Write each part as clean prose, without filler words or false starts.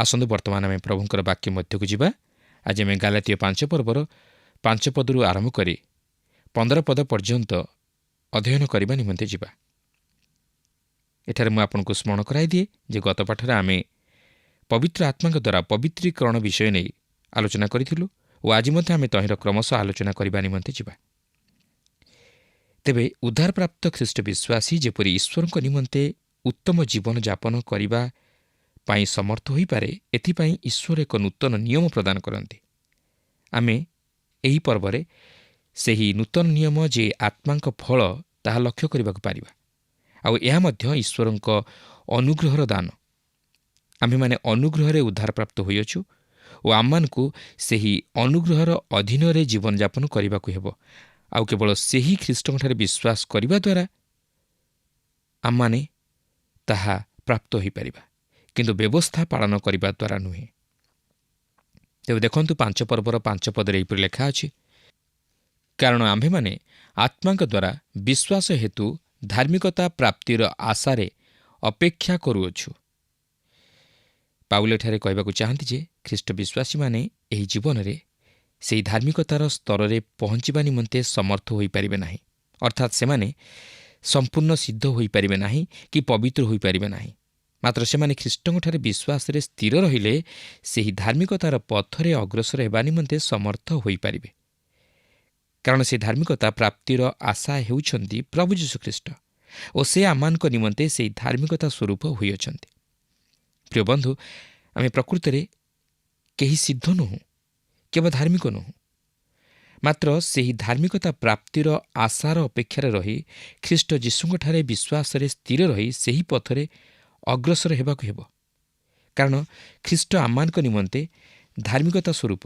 ଆସନ୍ତୁ ବର୍ତ୍ତମାନ ଆମେ ପ୍ରଭୁଙ୍କର ବାକ୍ୟ ମଧ୍ୟକୁ ଯିବା। ଆଜି ଆମେ ଗାଲାତୀୟ 5 ପର୍ବର 5 ପଦରୁ ଆରମ୍ଭ କରି 15 ପଦ ପର୍ଯ୍ୟନ୍ତ ଅଧ୍ୟୟନ କରିବା ନିମନ୍ତେ ଯିବା। ଏଠାରେ ମୁଁ ଆପଣଙ୍କୁ ସ୍ମରଣ କରାଇଦିଏ ଯେ ଗତ ପାଠରେ ଆମେ ପବିତ୍ର ଆତ୍ମାଙ୍କ ଦ୍ୱାରା ପବିତ୍ରୀକରଣ ବିଷୟ ନେଇ ଆଲୋଚନା କରିଥିଲୁ ଓ ଆଜି ମଧ୍ୟ ଆମେ ତହିଁର କ୍ରମଶଃ ଆଲୋଚନା କରିବା ନିମନ୍ତେ ଯିବା। ତେବେ ଉଦ୍ଧାରପ୍ରାପ୍ତ ଖ୍ରୀଷ୍ଟ ବିଶ୍ୱାସୀ ଯେପରି ଈଶ୍ୱରଙ୍କ ନିମନ୍ତେ ଉତ୍ତମ ଜୀବନଯାପନ କରିବା ପାଇଁ ସମର୍ଥ ହୋଇପାରେ, ଏଥିପାଇଁ ଈଶ୍ୱର ଏକ ନୂତନ ନିୟମ ପ୍ରଦାନ କରନ୍ତି। ଆମେ ଏହି ପର୍ବରେ ସେହି ନୂତନ ନିୟମ ଯେ ଆତ୍ମାଙ୍କ ଫଳ ତାହା ଲକ୍ଷ୍ୟ କରିବାକୁ ପାରିବା। ଆଉ ଏହା ମଧ୍ୟ ଈଶ୍ୱରଙ୍କ ଅନୁଗ୍ରହର ଦାନ। ଆମ୍ଭେମାନେ ଅନୁଗ୍ରହରେ ଉଦ୍ଧାରପ୍ରାପ୍ତ ହୋଇଅଛୁ ଓ ଆମମାନଙ୍କୁ ସେହି ଅନୁଗ୍ରହର ଅଧୀନରେ ଜୀବନଯାପନ କରିବାକୁ ହେବ। ଆଉ କେବଳ ସେହି ଖ୍ରୀଷ୍ଟଙ୍କଠାରେ ବିଶ୍ୱାସ କରିବା ଦ୍ୱାରା ଆମମାନେ ତାହା ପ୍ରାପ୍ତ ହୋଇପାରିବା, କିନ୍ତୁ ବ୍ୟବସ୍ଥା ପାଳନ କରିବା ଦ୍ୱାରା ନୁହେଁ। ତେବେ ଦେଖନ୍ତୁ 5 ପର୍ବର 5 ପଦରେ ଏହିପରି ଲେଖା ଅଛି, କାରଣ ଆମ୍ଭେମାନେ ଆତ୍ମାଙ୍କ ଦ୍ୱାରା ବିଶ୍ୱାସ ହେତୁ ଧାର୍ମିକତା ପ୍ରାପ୍ତିର ଆଶାରେ ଅପେକ୍ଷା କରୁଅଛୁ। ପାଉଲ ଏଠାରେ କହିବାକୁ ଚାହାନ୍ତି ଯେ ଖ୍ରୀଷ୍ଟ ବିଶ୍ୱାସୀମାନେ ଏହି ଜୀବନରେ ସେହି ଧାର୍ମିକତାର ସ୍ତରରେ ପହଞ୍ଚିବା ନିମନ୍ତେ ସମର୍ଥ ହୋଇପାରିବେ ନାହିଁ, ଅର୍ଥାତ୍ ସେମାନେ ସମ୍ପୂର୍ଣ୍ଣ ସିଦ୍ଧ ହୋଇପାରିବେ ନାହିଁ କି ପବିତ୍ର ହୋଇପାରିବେ ନାହିଁ। ମାତ୍ର ସେମାନେ ଖ୍ରୀଷ୍ଟଙ୍କଠାରେ ବିଶ୍ୱାସରେ ସ୍ଥିର ରହିଲେ ସେହି ଧାର୍ମିକତାର ପଥରେ ଅଗ୍ରସର ହେବା ନିମନ୍ତେ ସମର୍ଥ ହୋଇପାରିବେ। କାରଣ ସେ ଧାର୍ମିକତା ପ୍ରାପ୍ତିର ଆଶା ହେଉଛନ୍ତି ପ୍ରଭୁ ଯୀଶୁଖ୍ରୀଷ୍ଟ ଓ ସେ ଆମମାନଙ୍କ ନିମନ୍ତେ ସେହି ଧାର୍ମିକତା ସ୍ୱରୂପ ହୋଇଅଛନ୍ତି। ପ୍ରିୟ ବନ୍ଧୁ, ଆମେ ପ୍ରକୃତରେ କେହି ସିଦ୍ଧ ନୁହୁଁ, କେବେ ଧାର୍ମିକ ନୁହୁଁ। ମାତ୍ର ସେହି ଧାର୍ମିକତା ପ୍ରାପ୍ତିର ଆଶାର ଅପେକ୍ଷାରେ ରହି ଖ୍ରୀଷ୍ଟ ଯୀଶୁଙ୍କଠାରେ ବିଶ୍ୱାସରେ ସ୍ଥିର ରହି ସେହି ପଥରେ ଅଗ୍ରସର ହେବାକୁ ହେବ। କାରଣ ଖ୍ରୀଷ୍ଟ ଆମମାନଙ୍କ ନିମନ୍ତେ ଧାର୍ମିକତା ସ୍ୱରୂପ।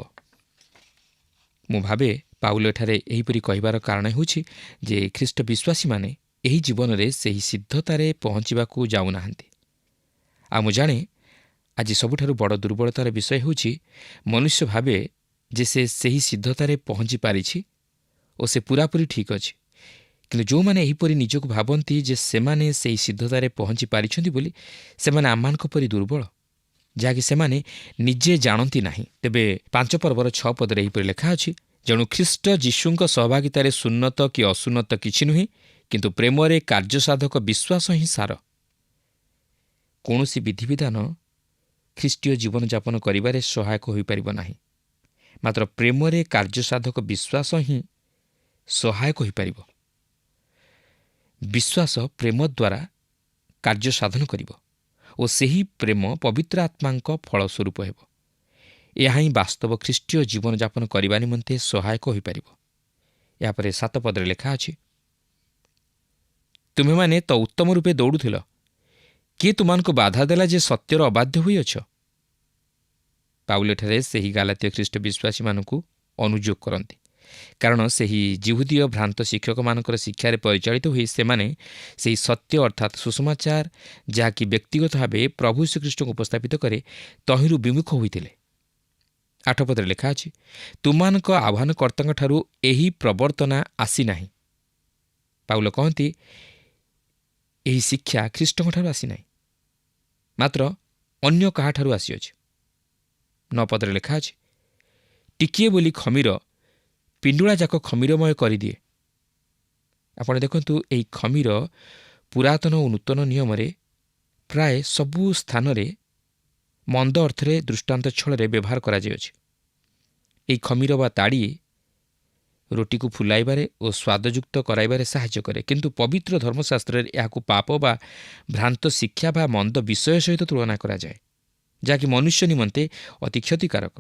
ମୁଁ ଭାବେ ପାଉଲ ଏଠାରେ ଏହିପରି କହିବାର କାରଣ ହେଉଛି ଯେ ଖ୍ରୀଷ୍ଟ ବିଶ୍ୱାସୀମାନେ ଏହି ଜୀବନରେ ସେହି ସିଦ୍ଧତାରେ ପହଞ୍ଚିବାକୁ ଯାଉନାହାନ୍ତି। ଆଉ ମୁଁ ଜାଣେ ଆଜି ସବୁଠାରୁ ବଡ଼ ଦୁର୍ବଳତାର ବିଷୟ ହେଉଛି ମନୁଷ୍ୟ ଭାବେ ଯେ ସେ ସେହି ସିଦ୍ଧତାରେ ପହଞ୍ଚି ପାରିଛି ଓ ସେ ପୂରାପୂରି ଠିକ୍ ଅଛି। କିନ୍ତୁ ଯେଉଁମାନେ ଏହିପରି ନିଜକୁ ଭାବନ୍ତି ଯେ ସେମାନେ ସେହି ସିଦ୍ଧତାରେ ପହଞ୍ଚି ପାରିଛନ୍ତି ବୋଲି, ସେମାନେ ଆମମାନଙ୍କ ପରି ଦୁର୍ବଳ, ଯାହାକି ସେମାନେ ନିଜେ ଜାଣନ୍ତି ନାହିଁ। ତେବେ 5 ପର୍ବର 6 ପଦରେ ଏହିପରି ଲେଖା ଅଛି, ଯେଣୁ ଖ୍ରୀଷ୍ଟ ଯୀଶୁଙ୍କ ସହଭାଗିତାରେ ସୁନ୍ନତ କି ଅସୁନ୍ନତ କିଛି ନୁହେଁ, କିନ୍ତୁ ପ୍ରେମରେ କାର୍ଯ୍ୟସାଧକ ବିଶ୍ୱାସ ହିଁ ସାର। କୌଣସି ବିଧିବିଧାନ ଖ୍ରୀଷ୍ଟୀୟ ଜୀବନଯାପନ କରିବାରେ ସହାୟକ ହୋଇପାରିବ ନାହିଁ, ମାତ୍ର ପ୍ରେମରେ କାର୍ଯ୍ୟସାଧକ ବିଶ୍ୱାସ ହିଁ ସହାୟକ ହୋଇପାରିବ। ବିଶ୍ୱାସ ପ୍ରେମ ଦ୍ୱାରା କାର୍ଯ୍ୟ ସାଧନ କରିବ ଓ ସେହି ପ୍ରେମ ପବିତ୍ର ଆତ୍ମାଙ୍କ ଫଳ ସ୍ୱରୂପ ହେବ। ଏହା ହିଁ ବାସ୍ତବ ଖ୍ରୀଷ୍ଟୀୟ ଜୀବନଯାପନ କରିବା ନିମନ୍ତେ ସହାୟକ ହୋଇପାରିବ। ଏହାପରେ 7 ପଦରେ ଲେଖା ଅଛି, ତୁମେମାନେ ତ ଉତ୍ତମ ରୂପେ ଦୌଡ଼ୁଥିଲ, କିଏ ତୁମମାନଙ୍କୁ ବାଧା ଦେଲା ଯେ ସତ୍ୟର ଅବାଧ୍ୟ ହୋଇଅଛ? ପାଉଲ ଏଠାରେ ସେହି ଗାଲାତୀୟ ଖ୍ରୀଷ୍ଟ ବିଶ୍ୱାସୀମାନଙ୍କୁ ଅନୁଯୋଗ କରନ୍ତି, କାରଣ ସେହି ଜିହୁଦୀୟ ଭ୍ରାନ୍ତ ଶିକ୍ଷକମାନଙ୍କର ଶିକ୍ଷାରେ ପରିଚାଳିତ ହୋଇ ସେମାନେ ସେହି ସତ୍ୟ ଅର୍ଥାତ୍ ସୁସମାଚାର, ଯାହାକି ବ୍ୟକ୍ତିଗତ ଭାବେ ପ୍ରଭୁ ଶ୍ରୀଖ୍ରୀଷ୍ଟଙ୍କୁ ଉପସ୍ଥାପିତ କରେ, ତହିଁରୁ ବିମୁଖ ହୋଇଥିଲେ। 8 ପଦରେ ଲେଖା ଅଛି, ତୁମମାନଙ୍କ ଆହ୍ୱାନକର୍ତ୍ତାଙ୍କଠାରୁ ଏହି ପ୍ରବର୍ତ୍ତନା ଆସିନାହିଁ। ପାଉଲ କହନ୍ତି ଏହି ଶିକ୍ଷା ଖ୍ରୀଷ୍ଟଙ୍କଠାରୁ ଆସିନାହିଁ, ମାତ୍ର ଅନ୍ୟ କାହାଠାରୁ ଆସିଅଛି। 9 ପଦରେ ଲେଖା ଅଛି, ଟିକିଏ ବୋଲି ଖମିର ପିଣ୍ଡୁଳାଯାକ ଖମିରମୟ କରିଦିଏ। ଆପଣ ଦେଖନ୍ତୁ, ଏହି ଖମିର ପୁରାତନ ଓ ନୂତନ ନିୟମରେ ପ୍ରାୟ ସବୁ ସ୍ଥାନରେ ମନ୍ଦ ଅର୍ଥରେ ଦୃଷ୍ଟାନ୍ତ ଛଳରେ ବ୍ୟବହାର କରାଯାଇଅଛି। ଏହି ଖମିର ବା ତାଡ଼ି ରୁଟିକୁ ଫୁଲାଇବାରେ ଓ ସ୍ୱାଦଯୁକ୍ତ କରାଇବାରେ ସାହାଯ୍ୟ କରେ, କିନ୍ତୁ ପବିତ୍ର ଧର୍ମଶାସ୍ତ୍ରରେ ଏହାକୁ ପାପ ବା ଭ୍ରାନ୍ତ ଶିକ୍ଷା ବା ମନ୍ଦ ବିଷୟ ସହିତ ତୁଳନା କରାଯାଏ, ଯାହାକି ମନୁଷ୍ୟ ନିମନ୍ତେ ଅତି କ୍ଷତିକାରକ।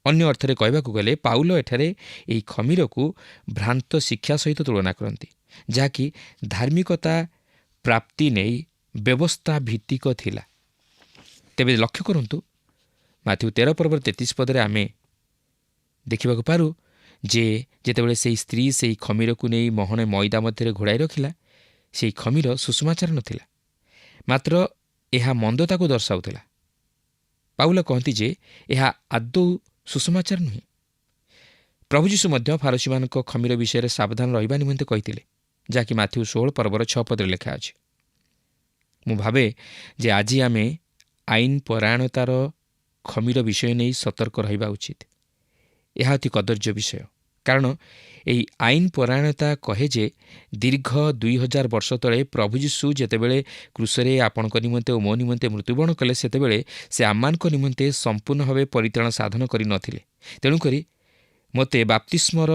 ଅନ୍ୟ ଅର୍ଥରେ କହିବାକୁ ଗଲେ ପାଉଲ ଏଠାରେ ଏହି ଖମିରକୁ ଭ୍ରାନ୍ତ ଶିକ୍ଷା ସହିତ ତୁଳନା କରନ୍ତି, ଯାହାକି ଧାର୍ମିକତା ପ୍ରାପ୍ତି ନେଇ ବ୍ୟବସ୍ଥା ଭିତ୍ତିକ ଥିଲା। ତେବେ ଲକ୍ଷ୍ୟ କରନ୍ତୁ, ମାଥ୍ୟୁ 13 ପର୍ବର 33 ପଦରେ ଆମେ ଦେଖିବାକୁ ପାରୁ ଯେ ଯେତେବେଳେ ସେହି ସ୍ତ୍ରୀ ସେହି ଖମିରକୁ ନେଇ ମହଣେ ମଇଦା ମଧ୍ୟରେ ଘୋଡ଼ାଇ ରଖିଲା, ସେହି ଖମିର ସୁଷମାଚାର ନଥିଲା, ମାତ୍ର ଏହା ମନ୍ଦତାକୁ ଦର୍ଶାଉଥିଲା। ପାଉଲ କହନ୍ତି ଯେ ଏହା ଆଦୌ ସୁସମାଚାର ନୁହେଁ। ପ୍ରଭୁ ଯୀଶୁ ମଧ୍ୟ ଫାରସୀମାନଙ୍କ ଖମିର ବିଷୟରେ ସାବଧାନ ରହିବା ନିମନ୍ତେ କହିଥିଲେ, ଯାହାକି ମାଥ୍ୟୁ 16 ପର୍ବର 6 ପଦରେ ଲେଖା ଅଛି। ମୁଁ ଭାବେ ଯେ ଆଜି ଆମେ ଆଇନ ପରାୟଣତାର ଖମିର ବିଷୟ ନେଇ ସତର୍କ ରହିବା ଉଚିତ। ଏହା ଅତି କଦର୍ଯ୍ୟ ବିଷୟ, କାରଣ ଏହି ଆଇନ ପରାୟଣତା କହେ ଯେ ଦୀର୍ଘ 2000 ବର୍ଷ ତଳେ ପ୍ରଭୁ ଯୀଶୁ ଯେତେବେଳେ କ୍ରୁଶରେ ଆପଣଙ୍କ ନିମନ୍ତେ ଓ ମୋ ନିମନ୍ତେ ମୃତ୍ୟୁବରଣ କଲେ, ସେତେବେଳେ ସେ ଆମମାନଙ୍କ ନିମନ୍ତେ ସମ୍ପୂର୍ଣ୍ଣ ଭାବେ ପରିତ୍ରାଣ ସାଧନ କରିନଥିଲେ। ତେଣୁକରି ମୋତେ ବାପ୍ତିସ୍ମର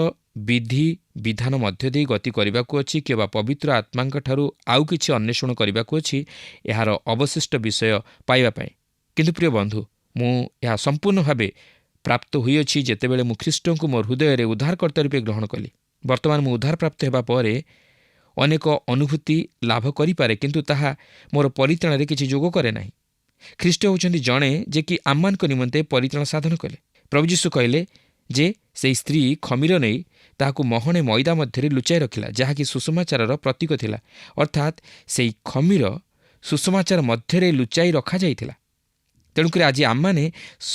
ବିଧି ବିଧାନ ମଧ୍ୟ ଦେଇ ଗତି କରିବାକୁ ଅଛି କିମ୍ବା ପବିତ୍ର ଆତ୍ମାଙ୍କଠାରୁ ଆଉ କିଛି ଅନ୍ୱେଷଣ କରିବାକୁ ଅଛି ଏହାର ଅବଶିଷ୍ଟ ବିଷୟ ପାଇବା ପାଇଁ। କିନ୍ତୁ ପ୍ରିୟ ବନ୍ଧୁ, ମୁଁ ଏହା ସମ୍ପୂର୍ଣ୍ଣ ଭାବେ ପ୍ରାପ୍ତ ହୋଇଅଛି ଯେତେବେଳେ ମୁଁ ଖ୍ରୀଷ୍ଟଙ୍କୁ ମୋ ହୃଦୟରେ ଉଦ୍ଧାରକର୍ତ୍ତା ରୂପେ ଗ୍ରହଣ କଲି। ବର୍ତ୍ତମାନ ମୁଁ ଉଦ୍ଧାରପ୍ରାପ୍ତ ହେବା ପରେ ଅନେକ ଅନୁଭୂତି ଲାଭ କରିପାରେ, କିନ୍ତୁ ତାହା ମୋର ପରିତ୍ରାଣରେ କିଛି ଯୋଗ କରେ ନାହିଁ। ଖ୍ରୀଷ୍ଟ ହେଉଛନ୍ତି ଜଣେ ଯେ କି ଆମମାନଙ୍କ ନିମନ୍ତେ ପରିତ୍ରାଣ ସାଧନ କଲେ। ପ୍ରଭୁ ଯୀଶୁ କହିଲେ ଯେ ସେହି ସ୍ତ୍ରୀ ଖମିର ନେଇ ତାହାକୁ ମହଣେ ମଇଦା ମଧ୍ୟରେ ଲୁଚାଇ ରଖିଲା, ଯାହାକି ସୁସମାଚାରର ପ୍ରତୀକ ଥିଲା। ଅର୍ଥାତ୍ ସେହି ଖମିର ସୁସମାଚାର ମଧ୍ୟରେ ଲୁଚାଇ ରଖାଯାଇଥିଲା। ତେଣୁକରି ଆଜି ଆମମାନେ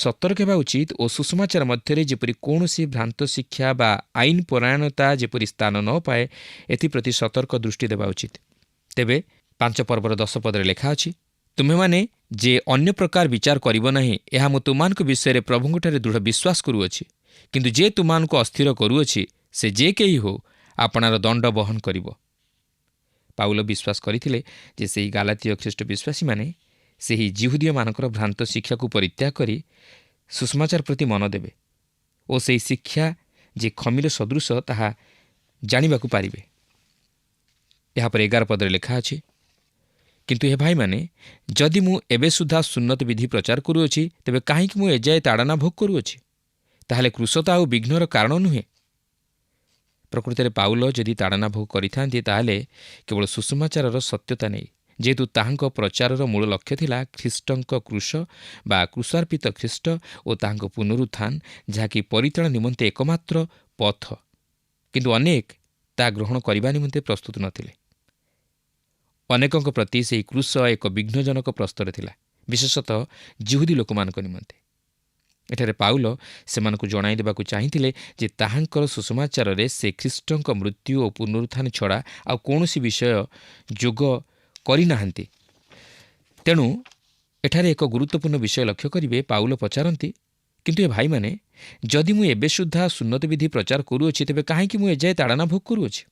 ସତର୍କ ହେବା ଉଚିତ ଓ ସୁସମାଚାର ମଧ୍ୟରେ ଯେପରି କୌଣସି ଭ୍ରାନ୍ତ ଶିକ୍ଷା ବା ଆଇନ ପରାୟଣତା ଯେପରି ସ୍ଥାନ ନ ପାଏ, ଏଥିପ୍ରତି ସତର୍କ ଦୃଷ୍ଟି ଦେବା ଉଚିତ। ତେବେ 5 ପର୍ବର 10 ପଦରେ ଲେଖା ଅଛି, ତୁମେମାନେ ଯେ ଅନ୍ୟ ପ୍ରକାର ବିଚାର କରିବ ନାହିଁ, ଏହା ମୁଁ ତୁମମାନଙ୍କ ବିଷୟରେ ପ୍ରଭୁଙ୍କଠାରେ ଦୃଢ଼ ବିଶ୍ୱାସ କରୁଅଛି। କିନ୍ତୁ ଯେ ତୁମମାନଙ୍କୁ ଅସ୍ଥିର କରୁଅଛି, ସେ ଯେ କେହି ହେଉ ଆପଣାର ଦଣ୍ଡ ବହନ କରିବ। ପାଉଲ ବିଶ୍ୱାସ କରିଥିଲେ ଯେ ସେହି ଗାଲାତୀୟ ଖ୍ରୀଷ୍ଟ ବିଶ୍ୱାସୀମାନେ ସେହି ଜିହୁଦୀୟମାନଙ୍କର ଭ୍ରାନ୍ତ ଶିକ୍ଷାକୁ ପରିତ୍ୟାଗ କରି ସୁସମାଚାର ପ୍ରତି ମନ ଦେବେ ଓ ସେହି ଶିକ୍ଷା ଯେ ଖମିର ସଦୃଶ ତାହା ଜାଣିବାକୁ ପାରିବେ। ଏହାପରେ 11 ପଦରେ ଲେଖା ଅଛି, କିନ୍ତୁ ହେ ଭାଇମାନେ, ଯଦି ମୁଁ ଏବେ ସୁଦ୍ଧା ସୁନ୍ନତ ବିଧି ପ୍ରଚାର କରୁଅଛି, ତେବେ କାହିଁକି ମୁଁ ଏଯାଏ ତାଡ଼ନା ଭୋଗ କରୁଅଛି? ତାହେଲେ କୃଶ ତ ଆଉ ବିଘ୍ନର କାରଣ ନୁହେଁ। ପ୍ରକୃତରେ ପାଉଲ ଯଦି ତାଡ଼ନା ଭୋଗ କରିଥାନ୍ତି, ତାହେଲେ କେବଳ ସୁସମାଚାରର ସତ୍ୟତା ନେଇ, ଯେହେତୁ ତାହାଙ୍କ ପ୍ରଚାରର ମୂଳ ଲକ୍ଷ୍ୟ ଥିଲା ଖ୍ରୀଷ୍ଟଙ୍କ କୃଶ ବା କୃଶାର୍ପିତ ଖ୍ରୀଷ୍ଟ ଓ ତାହାଙ୍କ ପୁନରୁତ୍ଥାନ, ଯାହାକି ପରିତ୍ରାଣ ନିମନ୍ତେ ଏକମାତ୍ର ପଥ। କିନ୍ତୁ ଅନେକ ତାହା ଗ୍ରହଣ କରିବା ନିମନ୍ତେ ପ୍ରସ୍ତୁତ ନଥିଲେ। ଅନେକଙ୍କ ପ୍ରତି ସେହି କୃଶ ଏକ ବିଘ୍ନଜନକ ପ୍ରସ୍ତର ଥିଲା, ବିଶେଷତଃ ଜିହୁଦୀ ଲୋକମାନଙ୍କ ନିମନ୍ତେ। ଏଠାରେ ପାଉଲ ସେମାନଙ୍କୁ ଜଣାଇ ଦେବାକୁ ଚାହିଁଥିଲେ ଯେ ତାହାଙ୍କର ସୁସମାଚାରରେ ସେ ଖ୍ରୀଷ୍ଟଙ୍କ ମୃତ୍ୟୁ ଓ ପୁନରୁତ୍ଥାନ ଛଡ଼ା ଆଉ କୌଣସି ବିଷୟ ଯୋଗ କରିନାହାନ୍ତି। ତେଣୁ ଏଠାରେ ଏକ ଗୁରୁତ୍ୱପୂର୍ଣ୍ଣ ବିଷୟ ଲକ୍ଷ୍ୟ କରିବେ। ପାଉଲ ପଚାରନ୍ତି, କିନ୍ତୁ ଏ ଭାଇମାନେ, ଯଦି ମୁଁ ଏବେ ସୁଦ୍ଧା ସୁନ୍ନତ ବିଧି ପ୍ରଚାର କରୁଅଛି, ତେବେ କାହିଁକି ମୁଁ ଏଯାଏ ତାଡ଼ନା ଭୋଗ କରୁଅଛି?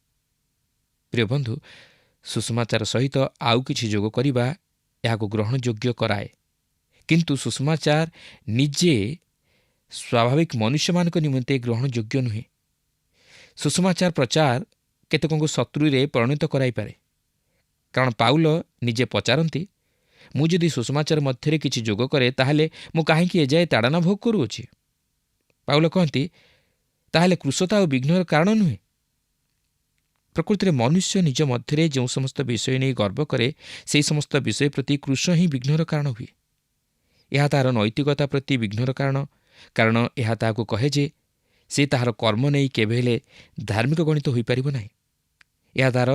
ପ୍ରିୟ ବନ୍ଧୁ, ସୁସମାଚାର ସହିତ ଆଉ କିଛି ଯୋଗ କରିବା ଏହାକୁ ଗ୍ରହଣଯୋଗ୍ୟ କରାଏ, କିନ୍ତୁ ସୁସମାଚାର ନିଜେ ସ୍ୱାଭାବିକ ମନୁଷ୍ୟମାନଙ୍କ ନିମନ୍ତେ ଗ୍ରହଣଯୋଗ୍ୟ ନୁହେଁ। ସୁସମାଚାର ପ୍ରଚାର କେତେକଙ୍କୁ ଶତ୍ରୁରେ ପରିଣତ କରାଇପାରେ। କାରଣ ପାଉଲ ନିଜେ ପଚାରନ୍ତି, ମୁଁ ଯଦି ସୁସମାଚାର ମଧ୍ୟରେ କିଛି ଯୋଗ କରେ, ତାହେଲେ ମୁଁ କାହିଁକି ଏଯାଏ ତାଡ଼ନା ଭୋଗ କରୁଅଛି? ପାଉଲ କହନ୍ତି, ତାହେଲେ କୃଶତା ଆଉ ବିଘ୍ନର କାରଣ ନୁହେଁ। ପ୍ରକୃତିରେ ମନୁଷ୍ୟ ନିଜ ମଧ୍ୟରେ ଯେଉଁ ସମସ୍ତ ବିଷୟ ନେଇ ଗର୍ବ କରେ, ସେହି ସମସ୍ତ ବିଷୟ ପ୍ରତି କୃଶ ହିଁ ବିଘ୍ନର କାରଣ ହୁଏ। ଏହା ତାହାର ନୈତିକତା ପ୍ରତି ବିଘ୍ନର କାରଣ, କାରଣ ଏହା ତାହାକୁ କହେ ଯେ ସେ ତାହାର କର୍ମ ନେଇ କେବେ ହେଲେ ଧାର୍ମିକ ଗଣିତ ହୋଇପାରିବ ନାହିଁ। ଏହା ତାହାର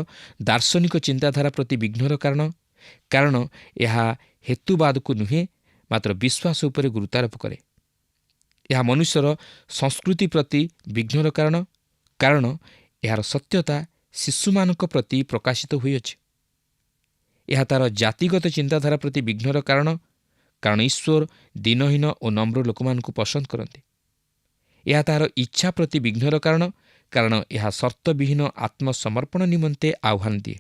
ଦାର୍ଶନିକ ଚିନ୍ତାଧାରା ପ୍ରତି ବିଘ୍ନର କାରଣ, କାରଣ ଏହା ହେତୁବାଦକୁ ନୁହେଁ, ମାତ୍ର ବିଶ୍ୱାସ ଉପରେ ଗୁରୁତ୍ୱାରୋପ କରେ। ଏହା ମନୁଷ୍ୟର ସଂସ୍କୃତି ପ୍ରତି ବିଘ୍ନର କାରଣ, କାରଣ ଏହାର ସତ୍ୟତା ଶିଶୁମାନଙ୍କ ପ୍ରତି ପ୍ରକାଶିତ ହୋଇଅଛି। ଏହା ତାହାର ଜାତିଗତ ଚିନ୍ତାଧାରା ପ୍ରତି ବିଘ୍ନର କାରଣ, କାରଣ ଈଶ୍ୱର ଦିନହୀନ ଓ ନମ୍ର ଲୋକମାନଙ୍କୁ ପସନ୍ଦ କରନ୍ତି। ଏହା ତାହାର ଇଚ୍ଛା ପ୍ରତି ବିଘ୍ନର କାରଣ, କାରଣ ଏହା ସର୍ତ୍ତବିହୀନ ଆତ୍ମସମର୍ପଣ ନିମନ୍ତେ ଆହ୍ୱାନ ଦିଏ।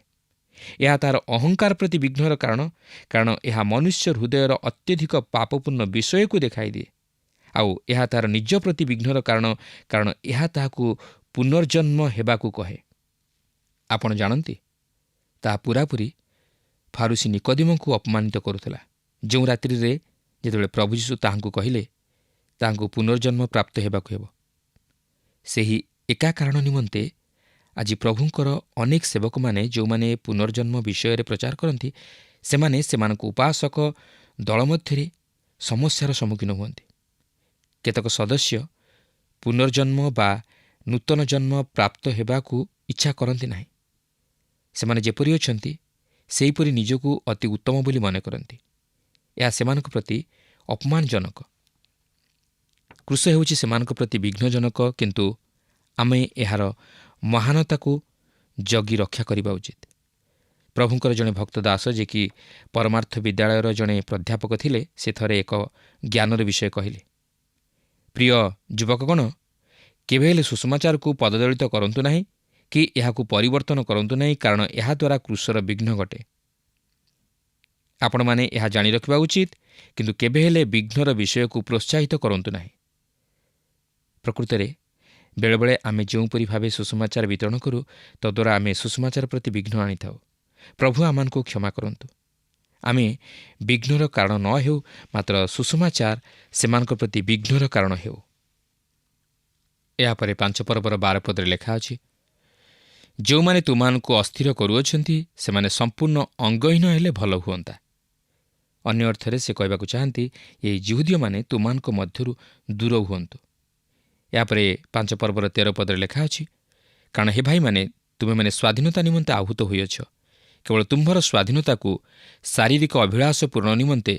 ଏହା ତାହାର ଅହଙ୍କାର ପ୍ରତି ବିଘ୍ନର କାରଣ, କାରଣ ଏହା ମନୁଷ୍ୟ ହୃଦୟର ଅତ୍ୟଧିକ ପାପପୂର୍ଣ୍ଣ ବିଷୟକୁ ଦେଖାଇଦିଏ। ଆଉ ଏହା ତାହାର ନିଜ ପ୍ରତି ବିଘ୍ନର କାରଣ, କାରଣ ଏହା ତାହାକୁ ପୁନର୍ଜନ୍ମ ହେବାକୁ କହେ। ଆପଣ ଜାଣନ୍ତି, ତାହା ପୂରାପୂରି ଫାରୁସୀ ନିକୋଦିମଙ୍କୁ ଅପମାନିତ କରୁଥିଲା। ଯେଉଁ ରାତ୍ରିରେ ଯେତେବେଳେ ପ୍ରଭୁ ଯୀଶୁ ତାହାଙ୍କୁ କହିଲେ ତାହାଙ୍କୁ ପୁନର୍ଜନ୍ମ ପ୍ରାପ୍ତ ହେବାକୁ ହେବ, ସେହି ଏକା କାରଣ ନିମନ୍ତେ ଆଜି ପ୍ରଭୁଙ୍କର ଅନେକ ସେବକମାନେ ଯେଉଁମାନେ ପୁନର୍ଜନ୍ମ ବିଷୟରେ ପ୍ରଚାର କରନ୍ତି, ସେମାନେ ସେମାନଙ୍କ ଉପାସକ ଦଳ ମଧ୍ୟରେ ସମସ୍ୟାର ସମ୍ମୁଖୀନ ହୁଅନ୍ତି। କେତେକ ସଦସ୍ୟ ପୁନର୍ଜନ୍ମ ବା ନୂତନ ଜନ୍ମ ପ୍ରାପ୍ତ ହେବାକୁ ଇଚ୍ଛା କରନ୍ତି ନାହିଁ। ସେମାନେ ଯେପରି ଅଛନ୍ତି ସେହିପରି ନିଜକୁ ଅତି ଉତ୍ତମ ବୋଲି ମନେ କରନ୍ତି। ଏହା ସେମାନଙ୍କ ପ୍ରତି ଅପମାନଜନକ। କୃଶ ହେଉଛି ସେମାନଙ୍କ ପ୍ରତି ବିଘ୍ନଜନକ, କିନ୍ତୁ ଆମେ ଏହାର ମହାନତାକୁ ଜଗି ରକ୍ଷା କରିବା ଉଚିତ। ପ୍ରଭୁଙ୍କର ଜଣେ ଭକ୍ତ ଦାସ ଯିଏକି ପରମାର୍ଥ ବିଦ୍ୟାଳୟର ଜଣେ ପ୍ରାଧ୍ୟାପକ ଥିଲେ, ସେ ଥରେ ଏକ ଜ୍ଞାନର ବିଷୟ କହିଲେ। ପ୍ରିୟ ଯୁବକଗଣ, କେବେ ହେଲେ ସୁଷମାଚାରକୁ ପଦଦଳିତ କରନ୍ତୁ ନାହିଁ କି ଏହାକୁ ପରିବର୍ତ୍ତନ କରନ୍ତୁ ନାହିଁ, କାରଣ ଏହାଦ୍ୱାରା କ୍ରୁଶର ବିଘ୍ନ ଘଟେ। ଆପଣମାନେ ଏହା ଜାଣି ରଖିବା ଉଚିତ, କିନ୍ତୁ କେବେ ହେଲେ ବିଘ୍ନର ବିଷୟକୁ ପ୍ରୋତ୍ସାହିତ କରନ୍ତୁ ନାହିଁ। ପ୍ରକୃତରେ ବେଳେବେଳେ ଆମେ ଯେଉଁପରି ଭାବେ ସୁଷମାଚାର ବିତରଣ କରୁ, ତଦ୍ୱାରା ଆମେ ସୁଷମାଚାର ପ୍ରତି ବିଘ୍ନ ଆଣିଥାଉ। ପ୍ରଭୁ ଆମମାନଙ୍କୁ କ୍ଷମା କରନ୍ତୁ। ଆମେ ବିଘ୍ନର କାରଣ ନ ହେଉ, ମାତ୍ର ସୁଷମାଚାର ସେମାନଙ୍କ ପ୍ରତି ବିଘ୍ନର କାରଣ ହେଉ। ଏହାପରେ 5 ପର୍ବର 12 ପଦରେ ଲେଖା ଅଛି, ଯେଉଁମାନେ ତୁମମାନଙ୍କୁ ଅସ୍ଥିର କରୁଅଛନ୍ତି ସେମାନେ ସମ୍ପୂର୍ଣ୍ଣ ଅଙ୍ଗହୀନ ହେଲେ ଭଲ ହୁଅନ୍ତା। ଅନ୍ୟ ଅର୍ଥରେ ସେ କହିବାକୁ ଚାହାନ୍ତି, ଏହି ଯିହୁଦୀୟମାନେ ତୁମମାନଙ୍କ ମଧ୍ୟରୁ ଦୂର ହୁଅନ୍ତୁ। ଏହାପରେ 5 ପର୍ବର 13 ପଦରେ ଲେଖା ଅଛି, କାରଣ ହେ ଭାଇମାନେ, ତୁମେମାନେ ସ୍ୱାଧୀନତା ନିମନ୍ତେ ଆହୁତ ହୋଇଅଛ। କେବଳ ତୁମ୍ଭର ସ୍ୱାଧୀନତାକୁ ଶାରୀରିକ ଅଭିଳାଷ ପୂରଣ ନିମନ୍ତେ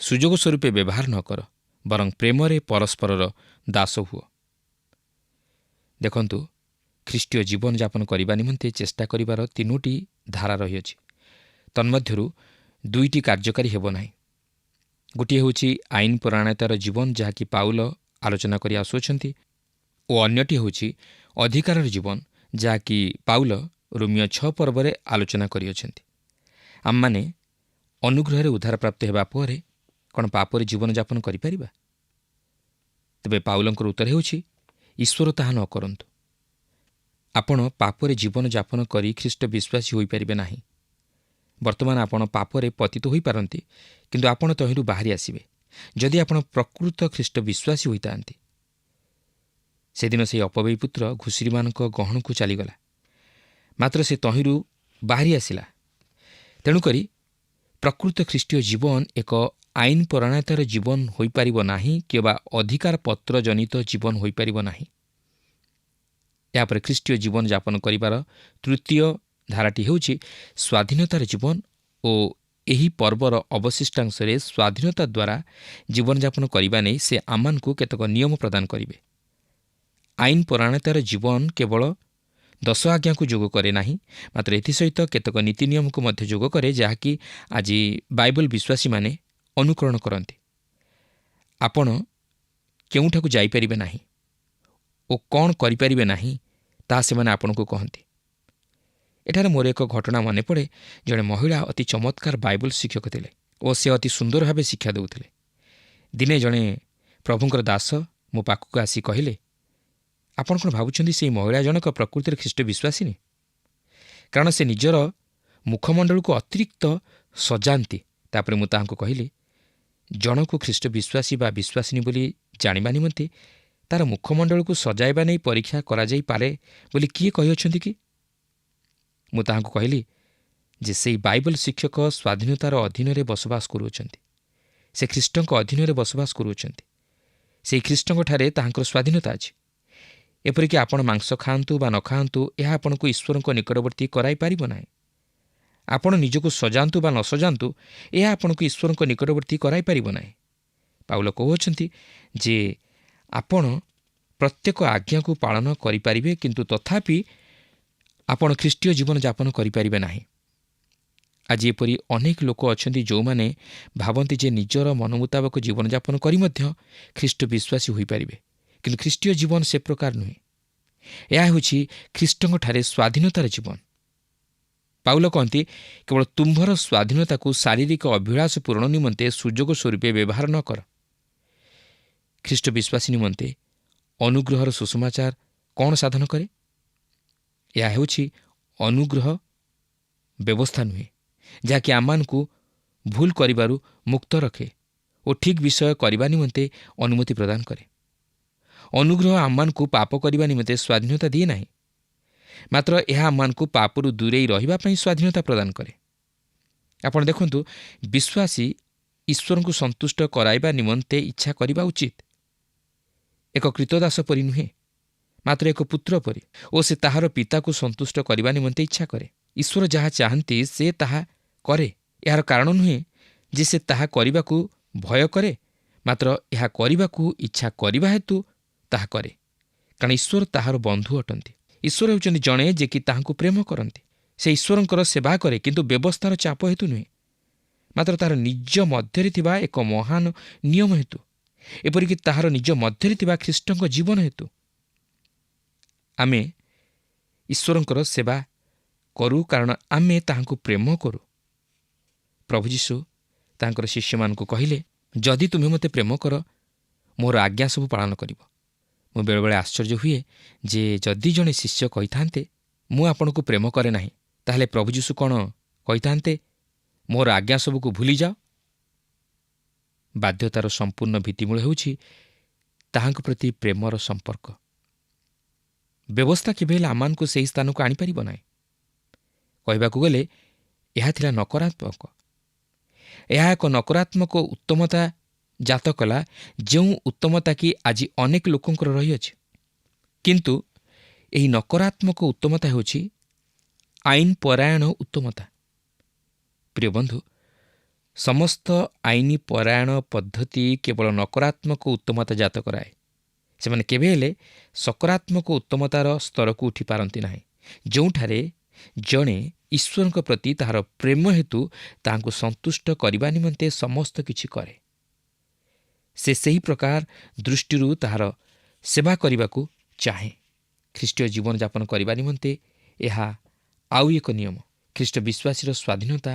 ସୁଯୋଗ ସ୍ୱରୂପେ ବ୍ୟବହାର ନ କର, ବରଂ ପ୍ରେମରେ ପରସ୍ପରର ଦାସ ହୁଅ। ଦେଖନ୍ତୁ, ଖ୍ରୀଷ୍ଟୀୟ ଜୀବନଯାପନ କରିବା ନିମନ୍ତେ ଚେଷ୍ଟା କରିବାର 3ଟି ଧାରା ରହିଅଛି। ତନ୍ମଧ୍ୟରୁ 2ଟି କାର୍ଯ୍ୟକାରୀ ହେବ ନାହିଁ। ଗୋଟିଏ ହେଉଛି ଆଇନ ପରାୟଣତାର ଜୀବନ, ଯାହାକି ପାଉଲ ଆଲୋଚନା କରି ଆସୁଅଛନ୍ତି, ଓ ଅନ୍ୟଟି ହେଉଛି ଅଧିକାରର ଜୀବନ, ଯାହାକି ପାଉଲ ରୋମିଓ 6 ପର୍ବରେ ଆଲୋଚନା କରିଅଛନ୍ତି। ଆମମାନେ ଅନୁଗ୍ରହରେ ଉଦ୍ଧାରପ୍ରାପ୍ତ ହେବା ପରେ କ'ଣ ପାପରେ ଜୀବନଯାପନ କରିପାରିବା? ତେବେ ପାଉଲଙ୍କର ଉତ୍ତର ହେଉଛି, ଈଶ୍ୱର ତାହା ନ କରନ୍ତୁ। ଆପଣ ପାପରେ ଜୀବନଯାପନ କରି ଖ୍ରୀଷ୍ଟ ବିଶ୍ୱାସୀ ହୋଇପାରିବେ ନାହିଁ। ବର୍ତ୍ତମାନ ଆପଣ ପାପରେ ପତିତ ହୋଇପାରନ୍ତି, କିନ୍ତୁ ଆପଣ ତହିଁରୁ ବାହାରି ଆସିବେ ଯଦି ଆପଣ ପ୍ରକୃତ ଖ୍ରୀଷ୍ଟ ବିଶ୍ୱାସୀ ହୋଇଥାନ୍ତି। ସେଦିନ ସେହି ଅପବ୍ୟୟୀ ପୁତ୍ର ଘୁଷୁରିମାନଙ୍କ ଗହଣକୁ ଚାଲିଗଲା, ମାତ୍ର ସେ ତହିଁରୁ ବାହାରି ଆସିଲା। ତେଣୁକରି ପ୍ରକୃତ ଖ୍ରୀଷ୍ଟୀୟ ଜୀବନ ଏକ ଆଇନ ପରାୟଣତାର ଜୀବନ ହୋଇପାରିବ ନାହିଁ, କିମ୍ବା ଅଧିକାର ପତ୍ର ଜନିତ ଜୀବନ ହୋଇପାରିବ ନାହିଁ। ଏହାପରେ ଖ୍ରୀଷ୍ଟୀୟ ଜୀବନଯାପନ କରିବାର ତୃତୀୟ ଧାରାଟି ହେଉଛି ସ୍ୱାଧୀନତାର ଜୀବନ, ଓ ଏହି ପର୍ବର ଅବଶିଷ୍ଟାଂଶରେ ସ୍ୱାଧୀନତା ଦ୍ୱାରା ଜୀବନଯାପନ କରିବା ନେଇ ସେ ଆମମାନଙ୍କୁ କେତେକ ନିୟମ ପ୍ରଦାନ କରିବେ। ଆଇନ ପରାୟଣତାର ଜୀବନ କେବଳ 10 ଆଜ୍ଞାକୁ ଯୋଗ କରେ ନାହିଁ, ମାତ୍ର ଏଥିସହିତ କେତେକ ନୀତି ନିୟମକୁ ମଧ୍ୟ ଯୋଗ କରେ, ଯାହାକି ଆଜି ବାଇବଲ ବିଶ୍ୱାସୀମାନେ ଅନୁକରଣ କରନ୍ତି। ଆପଣ କେଉଁଠାକୁ ଯାଇପାରିବେ ନାହିଁ ଓ କ'ଣ କରିପାରିବେ ନାହିଁ, ତାହା ସେମାନେ ଆପଣଙ୍କୁ କହନ୍ତି। ଏଠାରେ ମୋର ଏକ ଘଟଣା ମନେ ପଡ଼େ। ଜଣେ ମହିଳା ଅତି ଚମତ୍କାର ବାଇବଲ ଶିକ୍ଷକ ଥିଲେ ଓ ସେ ଅତି ସୁନ୍ଦର ଭାବେ ଶିକ୍ଷା ଦେଉଥିଲେ। ଦିନେ ଜଣେ ପ୍ରଭୁଙ୍କର ଦାସ ମୋ ପାଖକୁ ଆସି କହିଲେ, ଆପଣ କ'ଣ ଭାବୁଛନ୍ତି ସେହି ମହିଳା ଜଣକ ପ୍ରକୃତିରେ ଖ୍ରୀଷ୍ଟ ବିଶ୍ୱାସିନୀ? କାରଣ ସେ ନିଜର ମୁଖମଣ୍ଡଳକୁ ଅତିରିକ୍ତ ସଜାନ୍ତି। ତାପରେ ମୁଁ ତାହାଙ୍କୁ କହିଲି, ଜଣକୁ ଖ୍ରୀଷ୍ଟ ବିଶ୍ୱାସୀ ବା ବିଶ୍ୱାସିନୀ ବୋଲି ଜାଣିବା ନିମନ୍ତେ ତା'ର ମୁଖମଣ୍ଡଳକୁ ସଜାଇବା ନେଇ ପରୀକ୍ଷା କରାଯାଇପାରେ ବୋଲି କିଏ କହିଅଛନ୍ତି କି? ମୁଁ ତାହାଙ୍କୁ କହିଲି ଯେ ସେହି ବାଇବଲ ଶିକ୍ଷକ ସ୍ୱାଧୀନତାର ଅଧୀନରେ ବସବାସ କରୁଅଛନ୍ତି। ସେ ଖ୍ରୀଷ୍ଟଙ୍କ ଅଧୀନରେ ବସବାସ କରୁଅଛନ୍ତି। ସେହି ଖ୍ରୀଷ୍ଟଙ୍କଠାରେ ତାହାଙ୍କର ସ୍ୱାଧୀନତା ଅଛି। ଏପରିକି ଆପଣ ମାଂସ ଖାଆନ୍ତୁ ବା ନ ଖାଆନ୍ତୁ, ଏହା ଆପଣଙ୍କୁ ଈଶ୍ୱରଙ୍କ ନିକଟବର୍ତ୍ତୀ କରାଇପାରିବ ନାହିଁ। ଆପଣ ନିଜକୁ ସଜାନ୍ତୁ ବା ନ ସଜାନ୍ତୁ, ଏହା ଆପଣଙ୍କୁ ଈଶ୍ୱରଙ୍କ ନିକଟବର୍ତ୍ତୀ କରାଇପାରିବ ନାହିଁ। ପାଉଲ କହୁଅଛନ୍ତି ଯେ ଆପଣ ପ୍ରତ୍ୟେକ ଆଜ୍ଞାକୁ ପାଳନ କରିପାରିବେ, କିନ୍ତୁ ତଥାପି ଆପଣ ଖ୍ରୀଷ୍ଟୀୟ ଜୀବନଯାପନ କରିପାରିବେ ନାହିଁ। ଆଜି ଏପରି ଅନେକ ଲୋକ ଅଛନ୍ତି ଯେଉଁମାନେ ଭାବନ୍ତି ଯେ ନିଜର ମନ ମୁତାବକ ଜୀବନଯାପନ କରି ମଧ୍ୟ ଖ୍ରୀଷ୍ଟ ବିଶ୍ୱାସୀ ହୋଇପାରିବେ, କିନ୍ତୁ ଖ୍ରୀଷ୍ଟୀୟ ଜୀବନ ସେ ପ୍ରକାର ନୁହେଁ। ଏହା ହେଉଛି ଖ୍ରୀଷ୍ଟଙ୍କଠାରେ ସ୍ୱାଧୀନତାର ଜୀବନ। ପାଉଲ କହନ୍ତି, କେବଳ ତୁମ୍ଭର ସ୍ୱାଧୀନତାକୁ ଶାରୀରିକ ଅଭିଳାଷ ପୂରଣ ନିମନ୍ତେ ସୁଯୋଗ ସ୍ୱରୂପେ ବ୍ୟବହାର ନ କର। ଖ୍ରୀଷ୍ଟ ବିଶ୍ୱାସୀ ନିମନ୍ତେ ଅନୁଗ୍ରହର ସୁସମାଚାର କ'ଣ ସାଧନ କରେ? ଏହା ହେଉଛି ଅନୁଗ୍ରହ ବ୍ୟବସ୍ଥା ନୁହେଁ, ଯାହାକି ଆମମାନଙ୍କୁ ଭୁଲ କରିବାରୁ ମୁକ୍ତ ରଖେ ଓ ଠିକ୍ ବିଷୟ କରିବା ନିମନ୍ତେ ଅନୁମତି ପ୍ରଦାନ କରେ। ଅନୁଗ୍ରହ ଆମମାନଙ୍କୁ ପାପ କରିବା ନିମନ୍ତେ ସ୍ୱାଧୀନତା ଦିଏ ନାହିଁ, ମାତ୍ର ଏହା ଆମମାନଙ୍କୁ ପାପରୁ ଦୂରେଇ ରହିବା ପାଇଁ ସ୍ୱାଧୀନତା ପ୍ରଦାନ କରେ। ଆପଣ ଦେଖନ୍ତୁ, ବିଶ୍ୱାସୀ ଈଶ୍ୱରଙ୍କୁ ସନ୍ତୁଷ୍ଟ କରାଇବା ନିମନ୍ତେ ଇଚ୍ଛା କରିବା ଉଚିତ। ଏକ କ୍ରୀତଦାସ ପରି ନୁହେଁ, ମାତ୍ର ଏକ ପୁତ୍ର ପରି, ଓ ସେ ତାହାର ପିତାକୁ ସନ୍ତୁଷ୍ଟ କରିବା ନିମନ୍ତେ ଇଚ୍ଛା କରେ। ଈଶ୍ୱର ଯାହା ଚାହାନ୍ତି ସେ ତାହା କରେ। ଏହାର କାରଣ ନୁହେଁ ଯେ ସେ ତାହା କରିବାକୁ ଭୟ କରେ, ମାତ୍ର ଏହା କରିବାକୁ ଇଚ୍ଛା କରିବା ହେତୁ ତାହା କରେ, କାରଣ ଈଶ୍ୱର ତାହାର ବନ୍ଧୁ ଅଟନ୍ତି। ଈଶ୍ୱର ହେଉଛନ୍ତି ଜଣେ ଯେ କି ତାହାଙ୍କୁ ପ୍ରେମ କରନ୍ତି। ସେ ଈଶ୍ୱରଙ୍କର ସେବା କରେ, କିନ୍ତୁ ବ୍ୟବସ୍ଥାର ଚାପ ହେତୁ ନୁହେଁ, ମାତ୍ର ତାହାର ନିଜ ମଧ୍ୟରେ ଥିବା ଏକ ମହାନ ନିୟମ ହେତୁ, ଏପରିକି ତାହାର ନିଜ ମଧ୍ୟରେ ଥିବା ଖ୍ରୀଷ୍ଟଙ୍କ ଜୀବନ ହେତୁ। ଆମେ ଈଶ୍ୱରଙ୍କର ସେବା କରୁ କାରଣ ଆମେ ତାହାଙ୍କୁ ପ୍ରେମ କରୁ। ପ୍ରଭୁ ଯୀଶୁ ତାଙ୍କର ଶିଷ୍ୟମାନଙ୍କୁ କହିଲେ, ଯଦି ତୁମେ ମୋତେ ପ୍ରେମ କର, ମୋର ଆଜ୍ଞା ସବୁ ପାଳନ କରିବ। ମୁଁ ବେଳେବେଳେ ଆଶ୍ଚର୍ଯ୍ୟ ହୁଏ ଯେ ଯଦି ଜଣେ ଶିଷ୍ୟ କହିଥାନ୍ତେ, ମୁଁ ଆପଣଙ୍କୁ ପ୍ରେମ କରେ ନାହିଁ, ତାହେଲେ ପ୍ରଭୁ ଯୀଶୁ କ'ଣ କହିଥାନ୍ତେ, ମୋର ଆଜ୍ଞା ସବୁକୁ ଭୁଲିଯାଅ? ବାଧ୍ୟତାର ସମ୍ପୂର୍ଣ୍ଣ ଭିତ୍ତିମୂଳ ହେଉଛି ତାହାଙ୍କ ପ୍ରତି ପ୍ରେମର ସମ୍ପର୍କ। ବ୍ୟବସ୍ଥା କେବେ ହେଲେ ଆମମାନଙ୍କୁ ସେହି ସ୍ଥାନକୁ ଆଣିପାରିବ ନାହିଁ। କହିବାକୁ ଗଲେ ଏହା ଥିଲା ନକାରାତ୍ମକ। ଏହା ଏକ ନକାରାତ୍ମକ ଉତ୍ତମତା ଜାତ କଲା, ଯେଉଁ ଉତ୍ତମତା କି ଆଜି ଅନେକ ଲୋକଙ୍କର ରହିଅଛି। କିନ୍ତୁ ଏହି ନକାରାତ୍ମକ ଉତ୍ତମତା ହେଉଛି ଆଇନ ପରାୟଣ ଉତ୍ତମତା। ପ୍ରିୟ ବନ୍ଧୁ, ସମସ୍ତ ଆଇନ ପରାୟଣ ପଦ୍ଧତି କେବଳ ନକାରାତ୍ମକ ଉତ୍ତମତା ଜାତ କରାଏ। ସେମାନେ କେବେ ହେଲେ ସକାରାତ୍ମକ ଉତ୍ତମତାର ସ୍ତରକୁ ଉଠିପାରନ୍ତି ନାହିଁ, ଯେଉଁଠାରେ ଜଣେ ଈଶ୍ୱରଙ୍କ ପ୍ରତି ତାହାର ପ୍ରେମ ହେତୁ ତାହାଙ୍କୁ ସନ୍ତୁଷ୍ଟ କରିବା ନିମନ୍ତେ ସମସ୍ତ କିଛି କରେ। ସେ ସେହି ପ୍ରକାର ଦୃଷ୍ଟିରୁ ତାହାର ସେବା କରିବାକୁ ଚାହେଁ। ଖ୍ରୀଷ୍ଟୀୟ ଜୀବନଯାପନ କରିବା ନିମନ୍ତେ ଏହା ଆଉ ଏକ ନିୟମ। ଖ୍ରୀଷ୍ଟ ବିଶ୍ୱାସୀର ସ୍ୱାଧୀନତା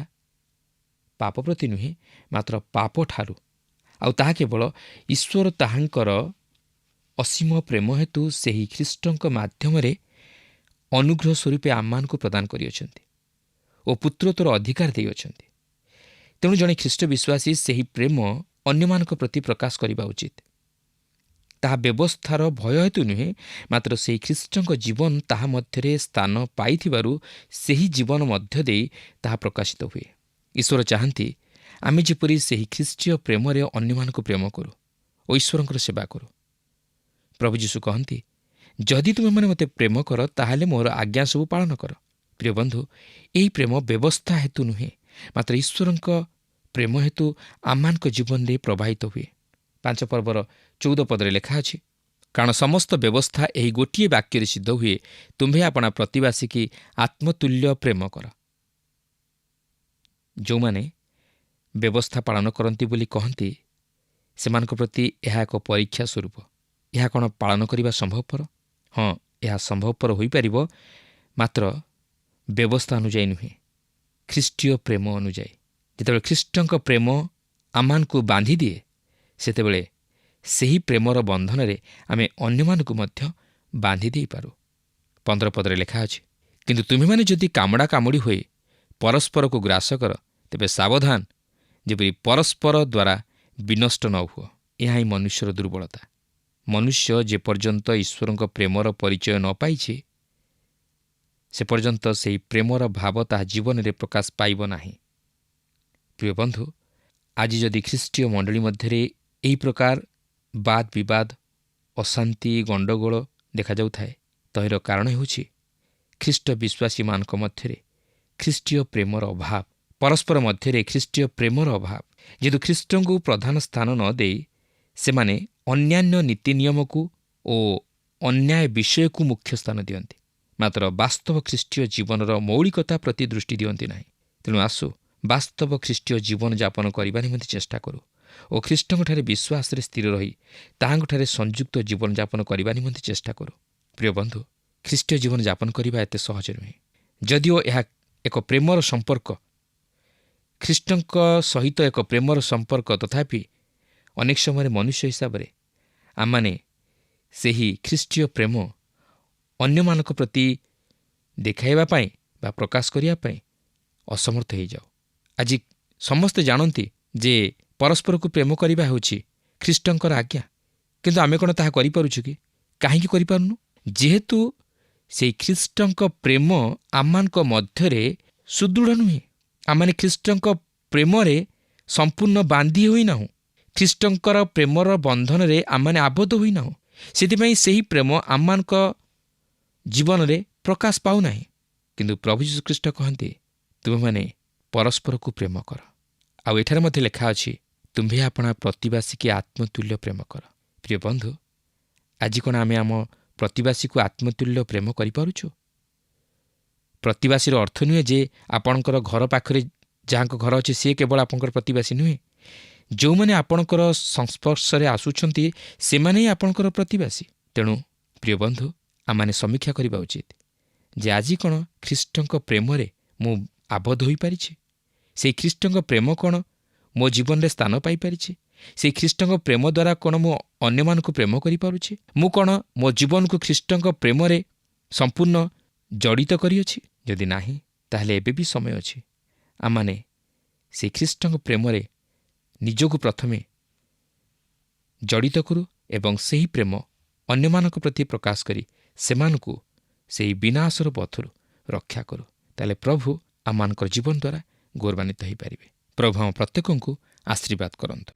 ପାପ ପ୍ରତି ନୁହେଁ, ମାତ୍ର ପାପଠାରୁ, ଆଉ ତାହା କେବଳ ଈଶ୍ୱର ତାହାଙ୍କର ଅସୀମ ପ୍ରେମ ହେତୁ ସେହି ଖ୍ରୀଷ୍ଟଙ୍କ ମାଧ୍ୟମରେ ଅନୁଗ୍ରହ ସ୍ୱରୂପେ ଆମମାନଙ୍କୁ ପ୍ରଦାନ କରିଅଛନ୍ତି ଓ ପୁତ୍ରତ୍ୱର ଅଧିକାର ଦେଇଅଛନ୍ତି। ତେଣୁ ଜଣେ ଖ୍ରୀଷ୍ଟ ବିଶ୍ୱାସୀ ସେହି ପ୍ରେମ ଅନ୍ୟମାନଙ୍କ ପ୍ରତି ପ୍ରକାଶ କରିବା ଉଚିତ। ତାହା ବ୍ୟବସ୍ଥାର ଭୟ ହେତୁ ନୁହେଁ, ମାତ୍ର ସେହି ଖ୍ରୀଷ୍ଟଙ୍କ ଜୀବନ ତାହା ମଧ୍ୟରେ ସ୍ଥାନ ପାଇଥିବାରୁ ସେହି ଜୀବନ ମଧ୍ୟ ଦେଇ ତାହା ପ୍ରକାଶିତ ହୁଏ। ଈଶ୍ୱର ଚାହାନ୍ତି ଆମେ ଯେପରି ସେହି ଖ୍ରୀଷ୍ଟୀୟ ପ୍ରେମରେ ଅନ୍ୟମାନଙ୍କୁ ପ୍ରେମ କରୁ ଓ ଈଶ୍ୱରଙ୍କର ସେବା କରୁ। ପ୍ରଭୁ ଯୀଶୁ କହନ୍ତି, ଯଦି ତୁମେମାନେ ମୋତେ ପ୍ରେମ କର, ତାହେଲେ ମୋର ଆଜ୍ଞା ସବୁ ପାଳନ କର। ପ୍ରିୟ ବନ୍ଧୁ, ଏହି ପ୍ରେମ ବ୍ୟବସ୍ଥା ହେତୁ ନୁହେଁ, ମାତ୍ର ଈଶ୍ୱରଙ୍କ ପ୍ରେମ ହେତୁ ଆମମାନଙ୍କ ଜୀବନରେ ପ୍ରବାହିତ ହୁଏ। 5 ପର୍ବର 14 ପଦରେ ଲେଖା ଅଛି, କାରଣ ସମସ୍ତ ବ୍ୟବସ୍ଥା ଏହି ଗୋଟିଏ ବାକ୍ୟରେ ସିଦ୍ଧ ହୁଏ, ତୁମ୍ଭେ ଆପଣା ପ୍ରତିବାସୀ କି ଆତ୍ମତୁଲ୍ୟ ପ୍ରେମ କର। ଯେଉଁମାନେ ବ୍ୟବସ୍ଥା ପାଳନ କରନ୍ତି ବୋଲି କହନ୍ତି, ସେମାନଙ୍କ ପ୍ରତି ଏହା ଏକ ପରୀକ୍ଷା ସ୍ୱରୂପ। ଏହା କ'ଣ ପାଳନ କରିବା ସମ୍ଭବପର? ହଁ, ଏହା ସମ୍ଭବପର ହୋଇପାରିବ, ମାତ୍ର ବ୍ୟବସ୍ଥା ଅନୁଯାୟୀ ନୁହେଁ, ଖ୍ରୀଷ୍ଟୀୟ ପ୍ରେମ ଅନୁଯାୟୀ। ଯେତେବେଳେ ଖ୍ରୀଷ୍ଟଙ୍କ ପ୍ରେମ ଆମମାନଙ୍କୁ ବାନ୍ଧି ଦିଏ, ସେତେବେଳେ ସେହି ପ୍ରେମର ବନ୍ଧନରେ ଆମେ ଅନ୍ୟମାନଙ୍କୁ ମଧ୍ୟ ବାନ୍ଧି ଦେଇପାରୁ। 15 ପଦରେ ଲେଖା ଅଛି, କିନ୍ତୁ ତୁମେମାନେ ଯଦି କାମୁଡ଼ା କାମୁଡ଼ି ହୋଇ ପରସ୍ପରକୁ ଗ୍ରାସ କର, ତେବେ ସାବଧାନ, ଯେପରି ପରସ୍ପର ଦ୍ୱାରା ବିନଷ୍ଟ ନ ହୁଅ। ଏହା ହିଁ ମନୁଷ୍ୟର ଦୁର୍ବଳତା। ମନୁଷ୍ୟ ଯେପର୍ଯ୍ୟନ୍ତ ଈଶ୍ୱରଙ୍କ ପ୍ରେମର ପରିଚୟ ନ ପାଇଛି, ସେ ପର୍ଯ୍ୟନ୍ତ ସେହି ପ୍ରେମର ଭାବ ତାହା ଜୀବନରେ ପ୍ରକାଶ ପାଇବ ନାହିଁ। ପ୍ରିୟ ବନ୍ଧୁ, ଆଜି ଯଦି ଖ୍ରୀଷ୍ଟୀୟ ମଣ୍ଡଳୀ ମଧ୍ୟରେ ଏହି ପ୍ରକାର ବାଦ ବିବାଦ, ଅଶାନ୍ତି, ଗଣ୍ଡଗୋଳ ଦେଖାଯାଉଥାଏ, ତହିଁର କାରଣ ହେଉଛି ଖ୍ରୀଷ୍ଟ ବିଶ୍ୱାସୀମାନଙ୍କ ମଧ୍ୟରେ ଖ୍ରୀଷ୍ଟୀୟ ପ୍ରେମର ଅଭାବ। ପରସ୍ପର ମଧ୍ୟରେ ଖ୍ରୀଷ୍ଟୀୟ ପ୍ରେମର ଅଭାବ। ଯେହେତୁ ଖ୍ରୀଷ୍ଟଙ୍କୁ ପ୍ରଧାନ ସ୍ଥାନ ନ ଦେଇ ସେମାନେ ଅନ୍ୟାନ୍ୟ ନୀତି ନିୟମକୁ ଓ ଅନ୍ୟାୟ ବିଷୟକୁ ମୁଖ୍ୟ ସ୍ଥାନ ଦିଅନ୍ତି, ମାତ୍ର ବାସ୍ତବ ଖ୍ରୀଷ୍ଟୀୟ ଜୀବନର ମୌଳିକତା ପ୍ରତି ଦୃଷ୍ଟି ଦିଅନ୍ତି ନାହିଁ। ତେଣୁ ଆସୁ ବାସ୍ତବ ଖ୍ରୀଷ୍ଟୀୟ ଜୀବନଯାପନ କରିବା ନିମନ୍ତେ ଚେଷ୍ଟା କରୁ ଓ ଖ୍ରୀଷ୍ଟଙ୍କଠାରେ ବିଶ୍ୱାସରେ ସ୍ଥିର ରହି ତାହାଙ୍କଠାରେ ସଂଯୁକ୍ତ ଜୀବନଯାପନ କରିବା ନିମନ୍ତେ ଚେଷ୍ଟା କରୁ। ପ୍ରିୟ ବନ୍ଧୁ, ଖ୍ରୀଷ୍ଟୀୟ ଜୀବନଯାପନ କରିବା ଏତେ ସହଜ ନୁହେଁ। ଯଦିଓ ଏହା ଏକ ପ୍ରେମର ସମ୍ପର୍କ, ଖ୍ରୀଷ୍ଟଙ୍କ ସହିତ ଏକ ପ୍ରେମର ସମ୍ପର୍କ, ତଥାପି ଅନେକ ସମୟରେ ମନୁଷ୍ୟ ହିସାବରେ ଆମମାନେ ସେହି ଖ୍ରୀଷ୍ଟୀୟ ପ୍ରେମ ଅନ୍ୟମାନଙ୍କ ପ୍ରତି ଦେଖାଇବା ପାଇଁ ବା ପ୍ରକାଶ କରିବା ପାଇଁ ଅସମର୍ଥ ହୋଇଯାଉ। ଆଜି ସମସ୍ତେ ଜାଣନ୍ତି ଯେ ପରସ୍ପରକୁ ପ୍ରେମ କରିବା ହେଉଛି ଖ୍ରୀଷ୍ଟଙ୍କର ଆଜ୍ଞା, କିନ୍ତୁ ଆମେ କ'ଣ ତାହା କରିପାରୁଛୁ କି? କାହିଁକି କରିପାରୁନୁ? ଯେହେତୁ ସେହି ଖ୍ରୀଷ୍ଟଙ୍କ ପ୍ରେମ ଆମମାନଙ୍କ ମଧ୍ୟରେ ସୁଦୃଢ଼ ନୁହେଁ। ଆମମାନେ ଖ୍ରୀଷ୍ଟଙ୍କ ପ୍ରେମରେ ସମ୍ପୂର୍ଣ୍ଣ ବାନ୍ଧି ହୋଇନାହୁଁ। ଖ୍ରୀଷ୍ଟଙ୍କର ପ୍ରେମର ବନ୍ଧନରେ ଆମମାନେ ଆବଦ୍ଧ ହୋଇନାହୁଁ। ସେଥିପାଇଁ ସେହି ପ୍ରେମ ଆମମାନଙ୍କ ଜୀବନରେ ପ୍ରକାଶ ପାଉନାହିଁ। କିନ୍ତୁ ପ୍ରଭୁ ଯୀଶୁଖ୍ରୀଷ୍ଟ କହନ୍ତି, ତୁମେମାନେ ପରସ୍ପରକୁ ପ୍ରେମ କର। ଆଉ ଏଠାରେ ମଧ୍ୟ ଲେଖା ଅଛି, ତୁମ୍ଭେ ଆପଣା ପ୍ରତିବାସୀ କି ଆତ୍ମତୁଲ୍ୟ ପ୍ରେମ କର। ପ୍ରିୟ ବନ୍ଧୁ, ଆଜି କ'ଣ ଆମେ ଆମ ପ୍ରତିବାସୀକୁ ଆତ୍ମତୁଲ୍ୟ ପ୍ରେମ କରିପାରୁଛୁ? ପ୍ରତିବାସୀର ଅର୍ଥ ନୁହେଁ ଯେ ଆପଣଙ୍କର ଘର ପାଖରେ ଯାହାଙ୍କ ଘର ଅଛି ସିଏ କେବଳ ଆପଣଙ୍କର ପ୍ରତିବାସୀ ନୁହେଁ। ଯେଉଁମାନେ ଆପଣଙ୍କର ସଂସ୍ପର୍ଶରେ ଆସୁଛନ୍ତି ସେମାନେ ହିଁ ଆପଣଙ୍କର ପ୍ରତିବାସୀ। ତେଣୁ ପ୍ରିୟ ବନ୍ଧୁ, ଆମମାନେ ସମୀକ୍ଷା କରିବା ଉଚିତ ଯେ ଆଜି କ'ଣ ଖ୍ରୀଷ୍ଟଙ୍କ ପ୍ରେମରେ ମୁଁ ଆବଦ୍ଧ ହୋଇପାରିଛି? ସେହି ଖ୍ରୀଷ୍ଟଙ୍କ ପ୍ରେମ କ'ଣ ମୋ ଜୀବନରେ ସ୍ଥାନ ପାଇପାରିଛି? ସେହି ଖ୍ରୀଷ୍ଟଙ୍କ ପ୍ରେମ ଦ୍ୱାରା କ'ଣ ମୁଁ ଅନ୍ୟମାନଙ୍କୁ ପ୍ରେମ କରିପାରୁଛି? ମୁଁ କ'ଣ ମୋ ଜୀବନକୁ ଖ୍ରୀଷ୍ଟଙ୍କ ପ୍ରେମରେ ସମ୍ପୂର୍ଣ୍ଣ ଜଡ଼ିତ କରିଅଛି? ଯଦି ନାହିଁ, ତାହେଲେ ଏବେ ବି ସମୟ ଅଛି। ଆମମାନେ ସେହି ଖ୍ରୀଷ୍ଟଙ୍କ ପ୍ରେମରେ ନିଜକୁ ପ୍ରଥମେ ଜଡ଼ିତ କରୁ ଏବଂ ସେହି ପ୍ରେମ ଅନ୍ୟମାନଙ୍କ ପ୍ରତି ପ୍ରକାଶ କରି ସେମାନଙ୍କୁ ସେହି ବିନାଶର ପଥରୁ ରକ୍ଷା କରୁ। ତାହେଲେ ପ୍ରଭୁ ଆମମାନଙ୍କର ଜୀବନ ଦ୍ୱାରା ଗୌରବାନ୍ୱିତ ହୋଇପାରିବେ। ପ୍ରଭୁ ଆମ ପ୍ରତ୍ୟେକଙ୍କୁ ଆଶୀର୍ବାଦ କରନ୍ତୁ।